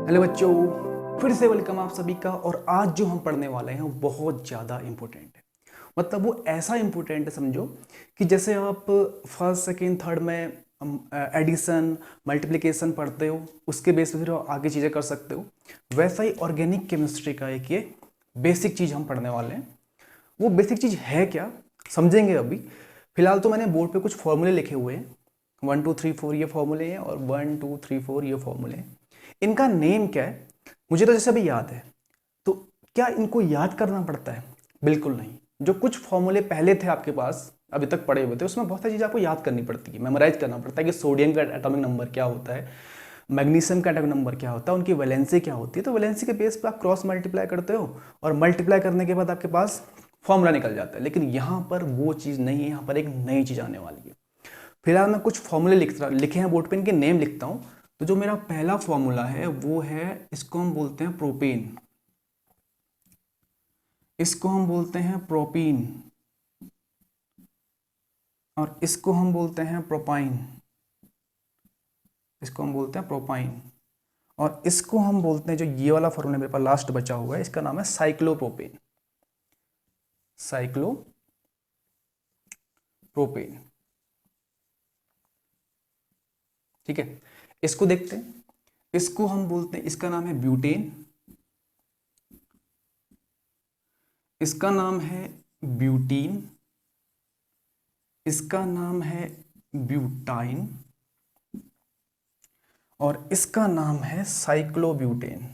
Hello बच्चों, फिर से वेलकम आप सभी का। और आज जो हम पढ़ने वाले हैं वो बहुत ज़्यादा इम्पोर्टेंट है। मतलब वो ऐसा इम्पोर्टेंट है, समझो कि जैसे आप फर्स्ट सेकेंड थर्ड में एडिशन मल्टीप्लिकेशन पढ़ते हो, उसके बेस पे फिर आगे चीज़ें कर सकते हो। वैसा ही ऑर्गेनिक केमिस्ट्री का एक ये बेसिक चीज़ हम पढ़ने वाले हैं। वो बेसिक चीज़ है क्या, समझेंगे अभी। फिलहाल तो मैंने बोर्ड पे कुछ फॉर्मूले लिखे हुए हैं, 1 2 3 4 ये फॉर्मूले हैं और 1 2 3 4 ये फॉर्मूले हैं। इनका नेम क्या है मुझे तो जैसे अभी याद है। तो क्या इनको याद करना पड़ता है? बिल्कुल नहीं। जो कुछ फॉर्मूले पहले थे आपके पास, अभी तक पढ़े हुए थे, उसमें बहुत सारी चीज़ें आपको याद करनी पड़ती है, मेमोराइज करना पड़ता है कि सोडियम का एटॉमिक नंबर क्या होता है, मैग्नीशियम का एटॉमिक नंबर क्या होता है, उनकी वैलेंसी क्या होती है। तो वैलेंसी के बेस पर आप क्रॉस मल्टीप्लाई करते हो और मल्टीप्लाई करने के बाद आपके पास फॉर्मूला निकल जाता है। लेकिन यहाँ पर वो चीज़ नहीं है, यहाँ पर एक नई चीज़ आने वाली है। फिलहाल मैं कुछ फॉर्मूले लिखे हैं बोर्ड पे, इनके नेम लिखता हूँ। तो जो मेरा पहला फॉर्मूला है वो है, इसको हम बोलते हैं प्रोपेन, इसको हम बोलते हैं प्रोपीन, और इसको हम बोलते हैं प्रोपाइन, इसको हम बोलते हैं प्रोपाइन, और इसको हम बोलते हैं, जो ये वाला फॉर्मूला मेरे पास लास्ट बचा हुआ है, इसका नाम है साइक्लोप्रोपेन, साइक्लोप्रोपेन। ठीक है, इसको देखते हैं। इसको हम बोलते हैं, इसका नाम है ब्यूटेन, इसका नाम है ब्यूटीन, इसका नाम है ब्यूटाइन, और इसका नाम है साइक्लोब्यूटेन,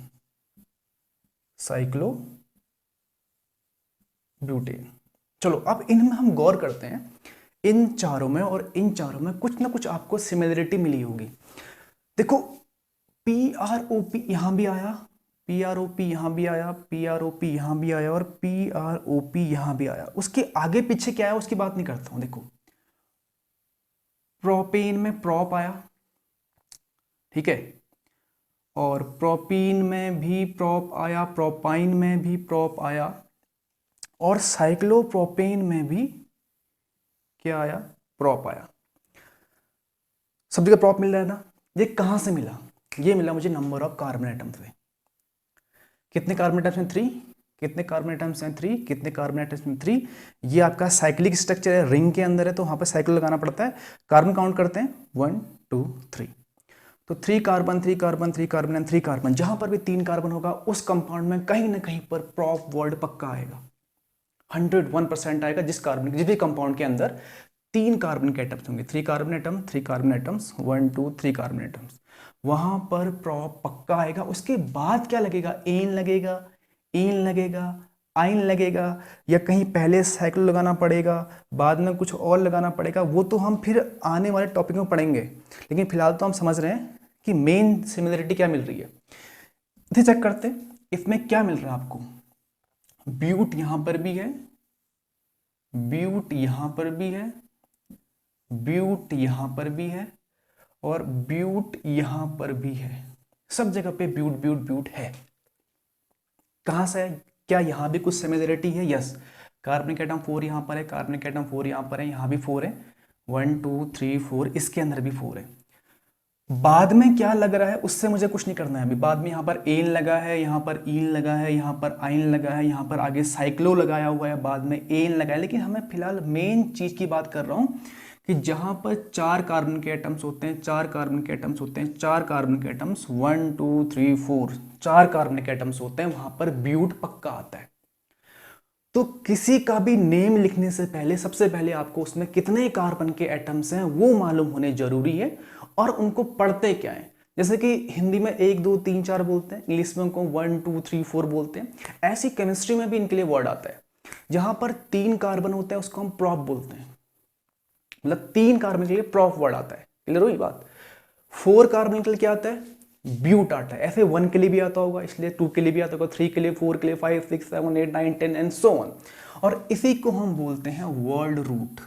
साइक्लोब्यूटेन। चलो अब इनमें हम गौर करते हैं, इन चारों में, और इन चारों में कुछ ना कुछ आपको सिमिलरिटी मिली होगी। देखो, PROP यहां भी आया, PROP यहां भी आया, PROP यहां भी आया, और PROP यहां भी आया। उसके आगे पीछे क्या है उसकी बात नहीं करता हूं। देखो, प्रोपेन में प्रॉप आया, ठीक है, और प्रोपीन में भी प्रॉप आया, प्रोपाइन में भी प्रॉप आया, और साइक्लोप्रोपेन में भी क्या आया? प्रॉप आया। सब जगह प्रॉप मिल रहा है ना। ये कहां से मिला? ये मिला मुझे नंबर ऑफ कार्बन एटम से। कितने कार्बन एटम्स हैं? 3। कितने कार्बन एटम्स हैं? 3। कितने कार्बन एटम्स हैं? 3। ये आपका साइक्लिक स्ट्रक्चर है, रिंग के अंदर है, तो वहां पर साइकिल लगाना पड़ता है। कार्बन काउंट करते हैं, 1 2 3। तो 3 carbon 3 carbon 3 carbon and 3 carbon. जहां पर भी 3 कार्बन होगा उस कंपाउंड में कहीं ना कहीं पर प्रॉप वर्ड पक्का आएगा, 101% आएगा। जिस भी कंपाउंड के अंदर 3 कार्बन के एटम्स होंगे, 3 carbon atom, 3 carbon atoms, 1 2 3 carbon atoms, वहां पर प्रॉप पक्का आएगा। उसके बाद क्या लगेगा? एन लगेगा, एन लगेगा, आइन लगेगा, या कहीं पहले साइकिल लगाना पड़ेगा, बाद में कुछ और लगाना पड़ेगा। वो तो हम फिर आने वाले टॉपिक में पढ़ेंगे। लेकिन फिलहाल तो हम समझ रहे हैं कि मेन सिमिलरिटी क्या मिल रही है। इसे चेक करते हैं, इसमें क्या मिल रहा है आपको। ब्यूट यहां पर भी है, ब्यूट यहां पर भी है, ब्यूट यहां पर भी है, और ब्यूट यहां पर भी है। सब जगह पे ब्यूट ब्यूट ब्यूट है। कहां से है? क्या यहां भी कुछ सिमिलरिटी है? यस, कार्बनिक एटम 4 यहां पर है, कार्बनिक एटम 4 यहां पर है, यहां भी 4 है, 1 2 3 4, इसके अंदर भी 4 है। बाद में क्या लग रहा है उससे मुझे कुछ नहीं करना है अभी। बाद में यहां पर एन लगा है, यहां पर ईन लगा है, यहां पर आइन लगा है, यहां पर आगे साइक्लो लगाया हुआ है, बाद में एन लगा है। लेकिन हमें फिलहाल मेन चीज की बात कर रहा हूं कि जहां पर 4 कार्बन के एटम्स होते हैं, 4 कार्बन के एटम्स होते हैं, 4 कार्बन के एटम्स, 1 2 3 4, 4 कार्बन के एटम्स होते हैं, वहां पर ब्यूट पक्का आता है। तो किसी का भी नेम लिखने से पहले सबसे पहले आपको उसमें कितने कार्बन के एटम्स हैं वो मालूम होने जरूरी है, और उनको पढ़ते क्या है। जैसे कि हिंदी में 1 2 3 4 बोलते हैं, इंग्लिश में उनको 1 2 3 4 बोलते हैं। ऐसी केमिस्ट्री में भी इनके लिए वर्ड आता है। जहां पर 3 कार्बन होता है उसको हम प्रॉप बोलते हैं, मतलब 3 कार्बन के लिए प्रॉप वर्ड आता है। क्लियर हुई बात? 4 कार्बन के लिए क्या आता है? ब्यूट आता है। ऐसे 1 के लिए भी आता होगा, इसलिए 2 के लिए भी आता होगा, 3 के लिए, 4 के लिए, 5 6 7 8 9 10 एंड सो ऑन। और इसी को हम बोलते हैं वर्ड रूट।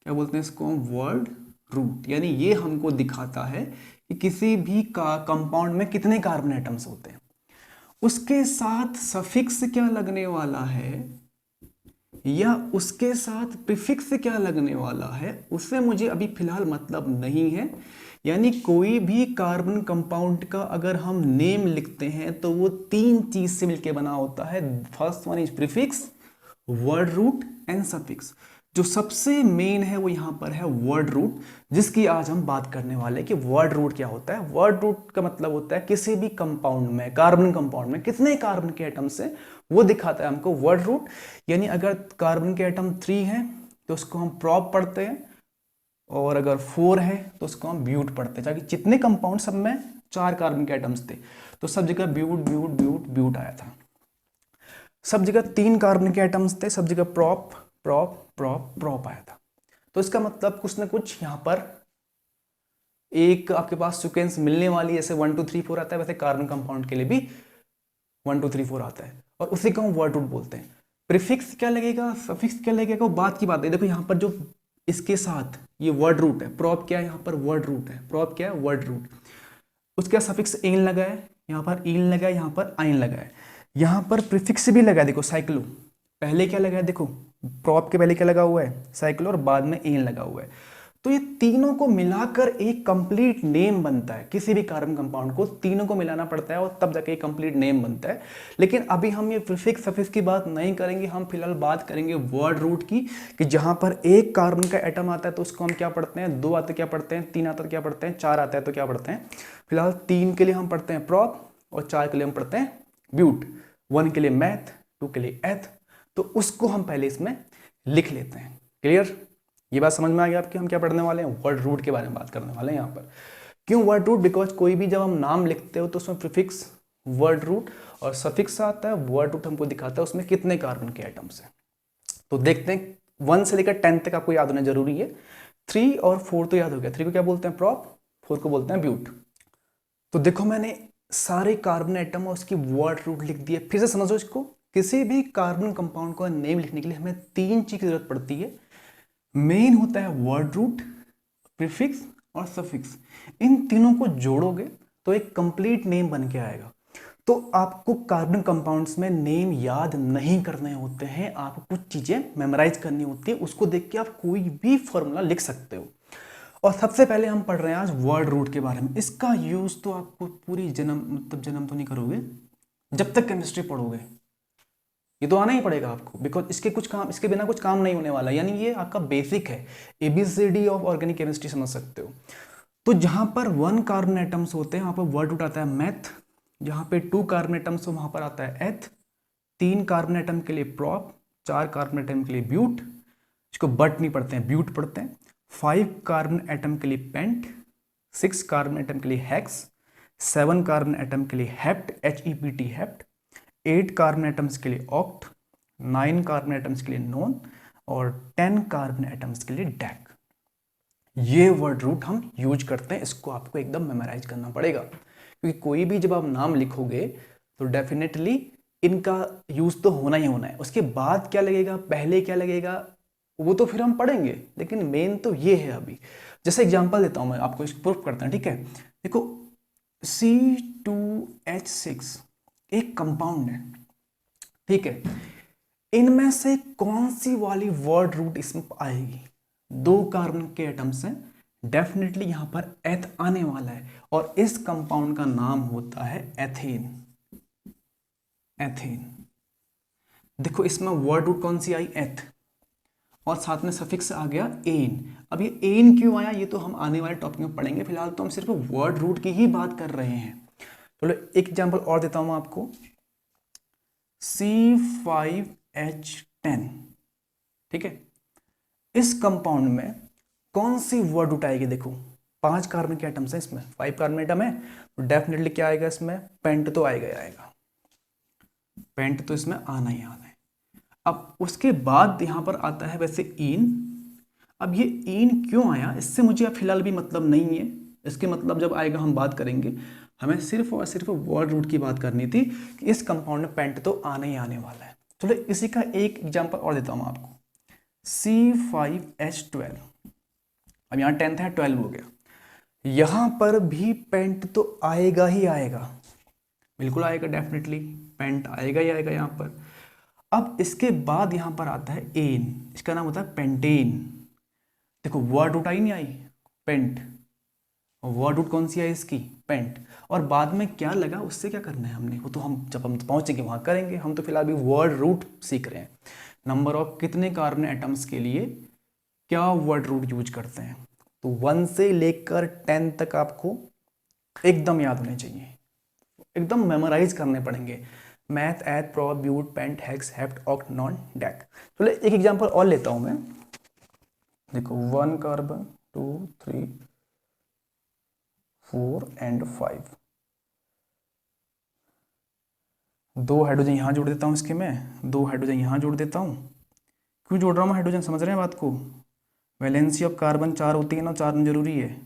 क्या बोलते हैं इसको? Word root. यानी ये हमको दिखाता है कि किसी भी कंपाउंड में कितने कार्बन एटम्स होते हैं। उसके साथ सफिक्स क्या लगने वाला है? या उसके साथ प्रीफिक्स क्या लगने वाला है उससे मुझे अभी फिलहाल मतलब नहीं है। यानी कोई भी कार्बन कंपाउंड का अगर हम नेम लिखते हैं तो वो तीन चीज से मिलकर बना होता है। First one is prefix, word root and suffix. जो सबसे मेन है वो यहां पर है वर्ड रूट, जिसकी आज हम बात करने वाले हैं कि वर्ड रूट क्या होता है। वर्ड रूट का मतलब होता है किसी भी कंपाउंड में, कार्बन कंपाउंड में कितने कार्बन के एटम्स है वो दिखाता है हमको वर्ड रूट। यानी अगर कार्बन के एटम 3 हैं तो उसको हम प्रॉप पढ़ते हैं, और अगर 4 है तो उसको हम ब्यूट पढ़ते हैं। ताकि जितने कंपाउंड सब में 4 कार्बन के एटम्स थे तो सब जगह ब्यूट ब्यूट ब्यूट ब्यूट आया था। सब जगह 3 कार्बन के एटम्स थे, सब जगह प्रॉप प्रॉप प्रॉप प्रॉप आया था। तो इसका मतलब कुछ ना कुछ यहाँ पर एक आपके पास सीक्वेंस मिलने वाली, जैसे 1 2 3 4 आता है वैसे कार्बन कंपाउंड के लिए भी 1 2 3 4 आता है, और उसी को हम वर्ड रूट बोलते हैं। प्रीफिक्स क्या लगेगा, सफिक्स क्या लगेगा, वो बात की बात है। देखो यहाँ पर जो इसके साथ ये वर्ड रूट है, प्रॉप क्या है, यहाँ पर वर्ड रूट है, प्रॉप क्या है, वर्ड रूट। उसका सफिक्स एन लगा है, यहाँ पर इन लगा है, यहाँ पर आइन लगा है, यहाँ पर प्रीफिक्स भी लगा है। देखो साइक्लो, पहले क्या लगा है, देखो प्रॉप के पहले क्या लगा हुआ है, साइक्लो, और बाद में एन लगा हुआ है। तो ये तीनों को मिलाकर एक कंप्लीट नेम बनता है। किसी भी कार्बन कंपाउंड को तीनों को मिलाना पड़ता है और तब जाके एक कंप्लीट नेम बनता है। लेकिन अभी हम ये प्रीफिक्स सफिक्स की बात नहीं करेंगे, हम फिलहाल बात करेंगे वर्ड रूट की, कि जहां पर एक कार्बन का एटम आता है तो उसको हम क्या पढ़ते हैं, 2 आते क्या पढ़ते हैं, 3 आता तो क्या पढ़ते हैं, 4 आता है तो क्या पढ़ते हैं। फिलहाल 3 के लिए हम पढ़ते हैं प्रॉप और 4 के लिए हम पढ़ते हैं ब्यूट। 1 के लिए मैथ, 2 के लिए एथ। तो उसको हम पहले इसमें लिख लेते हैं। क्लियर, ये बात समझ में आ गया आपकी। हम क्या पढ़ने वाले हैं, वर्ड रूट के बारे में बात करने वाले हैं यहाँ पर। क्यों वर्ड रूट, बिकॉज कोई भी जब हम नाम लिखते हो तो उसमें प्रीफिक्स वर्ड रूट और सफिक्स आता है। वर्ड रूट हमको दिखाता है उसमें कितने कार्बन के एटम्स हैं। तो देखते हैं 1 से लेकर 10 तक आपको याद होना जरूरी है। 3 और 4 तो याद हो गया। 3 को क्या बोलते हैं, प्रॉप, 4 को बोलते हैं ब्यूट। तो देखो मैंने सारे कार्बन एटम और उसकी वर्ड रूट लिख दिए। फिर से समझो इसको, किसी भी कार्बन कंपाउंड का नेम लिखने के लिए हमें 3 चीज की जरूरत पड़ती है। मेन होता है वर्ड रूट, प्रीफिक्स और सफिक्स। इन तीनों को जोड़ोगे तो एक कंप्लीट नेम बन के आएगा। तो आपको कार्बन कंपाउंड्स में नेम याद नहीं करने होते हैं, आपको कुछ चीजें मेमोराइज करनी होती है। उसको देख के आप कोई भी फॉर्मूला लिख सकते हो। और सबसे पहले हम पढ़ रहे हैं आज वर्ड रूट के बारे में। इसका यूज तो आपको पूरी जन्म तो नहीं करोगे जब तक केमिस्ट्री पढ़ोगे, ये तो आना ही पड़ेगा आपको, बिकॉज इसके कुछ काम, इसके बिना कुछ काम नहीं होने वाला। यानी ये आपका बेसिक है, ABCD ऑफ ऑर्गेनिक केमिस्ट्री समझ सकते हो। तो जहां पर 1 कार्बन एटम्स होते हैं वहां पर वर्ड रूट आता है मैथ। जहां पे 2 कार्बन एटम्स हो वहां पर आता है एथ। 3 कार्बन एटम के लिए प्रॉप, 4 कार्बन एटम के लिए ब्यूट, इसको बट नहीं पढ़ते हैं, ब्यूट पढ़ते हैं। 5 कार्बन एटम के लिए पेंट, 6 कार्बन एटम के लिए हेक्स, 7 कार्बन एटम के लिए hept, HEPT hept, 8 carbon atoms के लिए ऑक्ट, 9 कार्बन एटम्स के लिए नॉन, और 10 कार्बन एटम्स के लिए डैक। ये वर्ड रूट हम यूज करते हैं। इसको आपको एकदम मेमोराइज करना पड़ेगा, क्योंकि कोई भी जब आप नाम लिखोगे तो डेफिनेटली इनका यूज तो होना ही होना है। उसके बाद क्या लगेगा, पहले क्या लगेगा, वो तो फिर हम पढ़ेंगे, लेकिन मेन तो ये है अभी। जैसे एग्जांपल देता हूं मैं आपको, इसको प्रूफ करते हैं, ठीक है। देखो C2H6 एक कंपाउंड है, ठीक है। इनमें से कौन सी वाली वर्ड रूट इसमें आएगी, 2 कार्बन के एटम्स हैं, डेफिनेटली यहां पर एथ आने वाला है, और इस कंपाउंड का नाम होता है एथेन। एथेन, देखो इसमें वर्ड रूट कौन सी आई, एथ, और साथ में सफिक्स आ गया एन। अब ये एन क्यों आया, ये तो हम आने वाले टॉपिक में पढ़ेंगे। फिलहाल तो हम सिर्फ वर्ड रूट की ही बात कर रहे हैं। चलो एक एग्जांपल और देता हूं आपको, C5H10, ठीक है। इस कंपाउंड में कौन सी वर्ड रूट आएगी, देखो 5 कार्बन के एटम्स हैं इसमें, 5 कार्बन एटम है, तो डेफिनेटली क्या आएगा इसमें, पेंट तो आएगा ही आएगा, पेंट तो इसमें आना ही आना है। अब उसके बाद यहां पर आता है वैसे इन। अब ये इन क्यों आया, इससे मुझे अब फिलहाल भी मतलब नहीं है, इसके मतलब जब आएगा हम बात करेंगे। हमें सिर्फ और सिर्फ वर्ड रूट की बात करनी थी कि इस कंपाउंड में पेंट तो आने ही आने वाला है। चलो इसी का एक एग्जांपल और देता हूं आपको, C5H12। अब यहाँ 10 है, 12 हो गया, यहां पर भी पेंट तो आएगा ही आएगा, बिल्कुल आएगा, डेफिनेटली पेंट आएगा ही आएगा यहाँ पर। अब इसके बाद यहां पर आता है एन, इसका नाम होता है पेंटेन। देखो वर्ड रूट आई नहीं आई, पेंट, वर्ड रूट कौन सी है इसकी, पेंट। और बाद में क्या लगा उससे क्या करना है हमने, वो तो हम जब हम पहुंचेंगे वहां करेंगे, हम तो फिलहाल अभी वर्ड रूट सीख रहे हैं। नंबर ऑफ कितने कार्बन एटम्स के लिए क्या वर्ड रूट यूज करते हैं, तो 1 से लेकर 10 तक आपको एकदम याद होने चाहिए, एकदम मेमोराइज करने पड़ेंगे। Meth, eth, prop, but, pent, hex, hept, oct, non, dec. चलो एक एग्जांपल और लेता हूं मैं। देखो 1 कार्बन 2 3 4 एंड 5, 2 हाइड्रोजन यहां जोड़ देता हूं इसके, मैं 2 हाइड्रोजन यहां जोड़ देता हूं। क्यों जोड़ रहा हूं मैं हाइड्रोजन, समझ रहे हैं बात को। वैलेंसी ऑफ कार्बन 4 होती है ना, 4 में जरूरी है।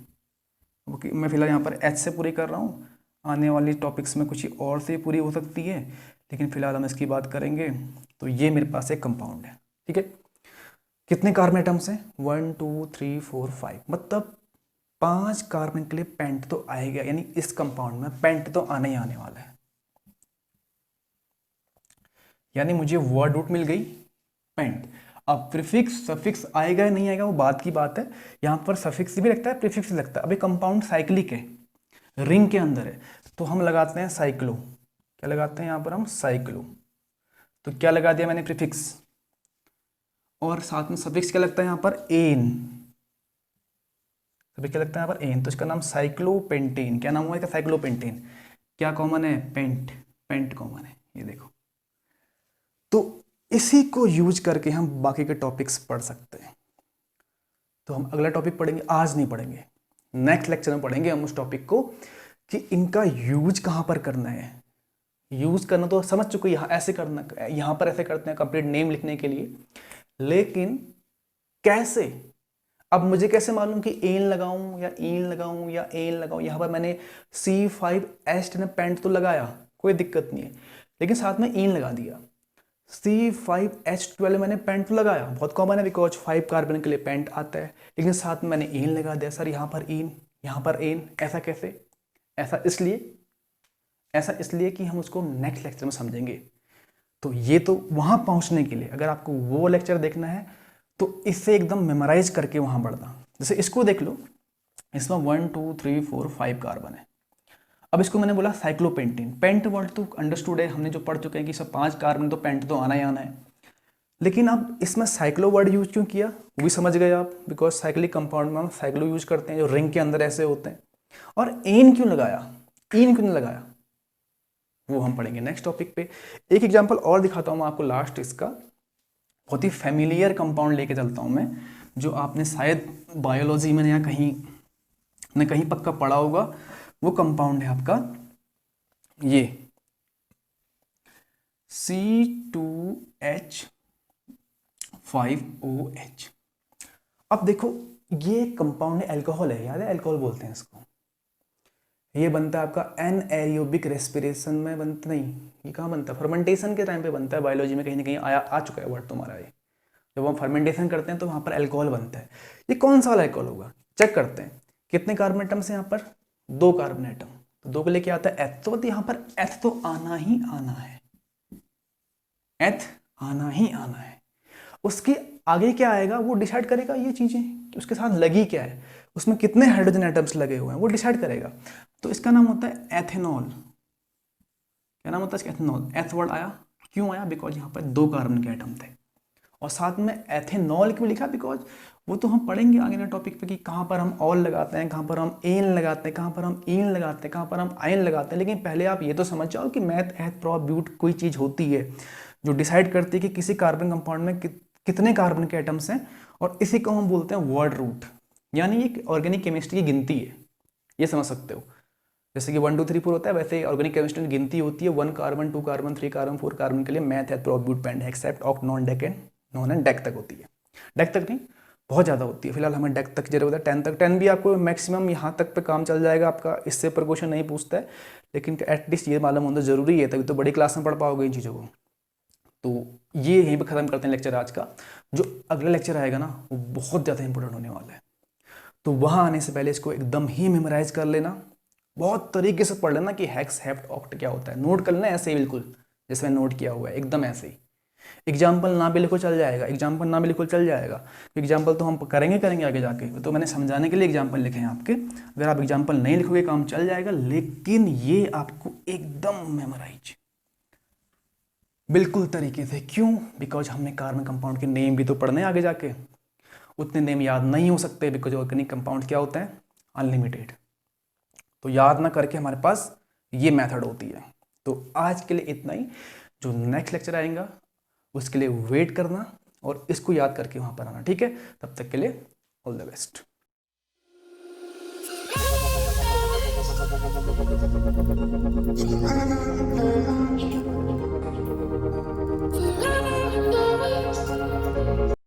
ओके, मैं फिलहाल यहाँ पर एच से पूरी कर रहा हूँ, आने वाली टॉपिक्स में कुछ और से पूरी हो सकती है, लेकिन फिलहाल हम इसकी बात करेंगे। तो ये मेरे पास एक कंपाउंड है, ठीक है। कितने कार्बन एटम्स हैं, 1 2 3 4 5, मतलब 5 कार्बन के लिए पेंट तो आएगा, यानी इस कंपाउंड में पेंट तो आने ही आने वाला है। यानी मुझे वर्ड रूट मिल गई पेंट। अब प्रीफिक्स सफिक्स आएगा या नहीं आएगा वो बात की बात है, यहाँ पर सफिक्स भी लगता है प्रीफिक्स भी लगता है। अभी कंपाउंड साइक्लिक है, रिंग के अंदर है, तो हम लगाते हैं साइक्लो। क्या लगाते हैं यहाँ पर हम, साइक्लो। तो क्या लगा दिया मैंने, प्रीफिक्स, और साथ में सफिक्स क्या लगता है यहाँ पर, एन। सफिक्स क्या लगता है यहाँ पर, एन, तो इसका नाम साइक्लोपेंटेन। क्या नाम हुआ इसका, साइक्लोपेंटेन। क्या कॉमन है, पेंट, पेंट कॉमन है, ये देखो। तो इसी को यूज करके हम बाकी के टॉपिक्स पढ़ सकते हैं। तो हम अगला टॉपिक पढ़ेंगे, आज नहीं पढ़ेंगे, नेक्स्ट लेक्चर में पढ़ेंगे हम उस टॉपिक को कि इनका यूज कहाँ पर करना है। यूज करना तो समझ चुके, यहाँ ऐसे करना, यहाँ पर ऐसे करते हैं कंप्लीट नेम लिखने के लिए, लेकिन कैसे। अब मुझे कैसे मालूम कि एन लगाऊं या ईन लगाऊं या एन लगाऊं। यहाँ पर मैंने C5H ने पेंट तो लगाया, कोई दिक्कत नहीं है, लेकिन साथ में ईन लगा दिया। C5H12 मैंने पेंट तो लगाया, बहुत कॉमन है बिकॉज 5 कार्बन के लिए पेंट आता है, लेकिन साथ में मैंने ईन लगा दिया। सर यहाँ पर ईन, यहाँ पर एन, ऐसा कैसे, ऐसा इसलिए कि हम उसको नेक्स्ट लेक्चर में समझेंगे। तो ये तो वहां पहुंचने के लिए अगर आपको वो लेक्चर देखना है तो इससे एकदम मेमोराइज करके वहां बढ़ना। जैसे इसको देख लो, इसमें 1 2 3 4 5 कार्बन है। अब इसको मैंने बोला साइक्लोपेंटेन, पेंट वर्ड तो अंडरस्टूड है, हमने जो पढ़ चुके हैं कि सब 5 कार्बन तो पेंट तो आना ही आना है। लेकिन अब इसमें साइक्लो वर्ड यूज क्यों किया वो भी समझ गए आप, बिकॉज साइक्लिक कंपाउंड में हम साइक्लो यूज करते हैं जो रिंग के अंदर ऐसे होते हैं। और एन क्यों लगाया, ईन क्यों नहीं लगाया, वो हम पढ़ेंगे नेक्स्ट टॉपिक पे। एक एग्जांपल और दिखाता हूं मैं आपको लास्ट, इसका बहुत ही फैमिलियर कंपाउंड लेके चलता हूं मैं, जो आपने शायद बायोलॉजी में या कहीं न कहीं पक्का पढ़ा होगा। वो कंपाउंड है आपका ये C2H5OH। अब देखो ये कंपाउंड है, अल्कोहल है, याद है अल्कोहल बोलते हैं इसको। ये बनता है आपका एनएरोबिक रेस्पिरेशन में बनता, नहीं ये कहाँ बनता है, फर्मेंटेशन के टाइम पे बनता है। बायोलॉजी में कहीं ना कहीं आ चुका है वर्ड तुम्हारा ये। जब हम फर्मेंटेशन करते हैं तो वहाँ पर अल्कोहल बनता है। ये कौन सा वाला अल्कोहल होगा, चेक करते हैं। कितने कार्बन एटम्स हैं यहाँ पर, 2 कार्बन एटम, तो 2 को लेके आता है एथ, तो यहाँ पर एथ तो आना ही आना है, एथ आना ही आना है। उसके आगे क्या आएगा वो डिसाइड करेगा ये चीजें कि उसके साथ लगी क्या है, उसमें कितने हाइड्रोजन एटम्स लगे हुए हैं वो डिसाइड करेगा। तो इसका नाम होता है एथेनॉल। क्या नाम होता है इसका, एथेनॉल। एथ वर्ड आया, क्यों आया, बिकॉज यहाँ पर 2 कार्बन के एटम थे। और साथ में एथेनॉल क्यों लिखा, बिकॉज वो तो हम पढ़ेंगे आगे के टॉपिक पे कि कहाँ पर हम ऑल लगाते हैं, कहाँ पर हम एन लगाते हैं, कहाँ पर हम ईन लगाते हैं, कहाँ पर हम आयन लगाते हैं। लेकिन पहले आप ये तो समझ जाओ कि मैथ, एथ, प्रोब, ब्यूट कोई चीज़ होती है जो डिसाइड करती है कि किसी कार्बन कंपाउंड में कितने कार्बन के एटम्स हैं, और इसी को हम बोलते हैं वर्ड रूट, यानी एक ऑर्गेनिक केमिस्ट्री की गिनती है, ये समझ सकते हो। जैसे कि 1 2 3 4 होता है, वैसे ऑर्गेनिक केमिस्ट्री की गिनती होती है 1 कार्बन 2 कार्बन 3 कार्बन 4 कार्बन के लिए meth, eth, prop, but, pent, hex, hept, oct, non, dec and non and dec तक होती है। डेक तक नहीं, बहुत ज़्यादा होती है। फिलहाल हमें डेक तक जरूरत है, 10 तक। 10 भी आपको मैक्सिमम यहाँ तक पे काम चल जाएगा आपका, इससे पर क्वेश्चन नहीं पूछता है, लेकिन एटलीस्ट ये मालूम होना जरूरी है, तभी तो बड़ी क्लास में पढ़ पाओगे इन चीज़ों को। तो ये यहीं पर ख़त्म करते हैं लेक्चर आज का। जो अगला लेक्चर आएगा ना वो बहुत ज़्यादा इंपॉर्टेंट होने वाला है, तो वहाँ आने से पहले इसको एकदम ही मेमोराइज कर लेना, बहुत तरीके से पढ़ लेना कि हेक्स, हेप्ट, ऑक्ट क्या होता है। नोट कर लेना ऐसे ही बिल्कुल जैसे मैंने नोट किया हुआ है, एकदम ऐसे ही। एग्जाम्पल ना भी लिखो चल जाएगा, एग्जाम्पल ना भी लिखो चल जाएगा, एग्जाम्पल तो हम करेंगे आगे जाके, तो मैंने समझाने के लिए एग्जाम्पल लिखे हैं आपके। अगर आप एग्जाम्पल नहीं लिखोगे काम चल जाएगा, लेकिन ये आपको एकदम मेमोराइज बिल्कुल तरीके से। क्यों? बिकॉज हमने कार्बन कंपाउंड के नेम भी तो पढ़ने आगे जाके, उतने नेम याद नहीं हो सकते बिकॉज ऑर्गेनिक कंपाउंड क्या होता है, अनलिमिटेड। तो याद ना करके हमारे पास ये मेथड होती है। तो आज के लिए इतना ही, जो नेक्स्ट लेक्चर आएगा उसके लिए वेट करना और इसको याद करके वहां पर आना, ठीक है? तब तक के लिए ऑल द बेस्ट।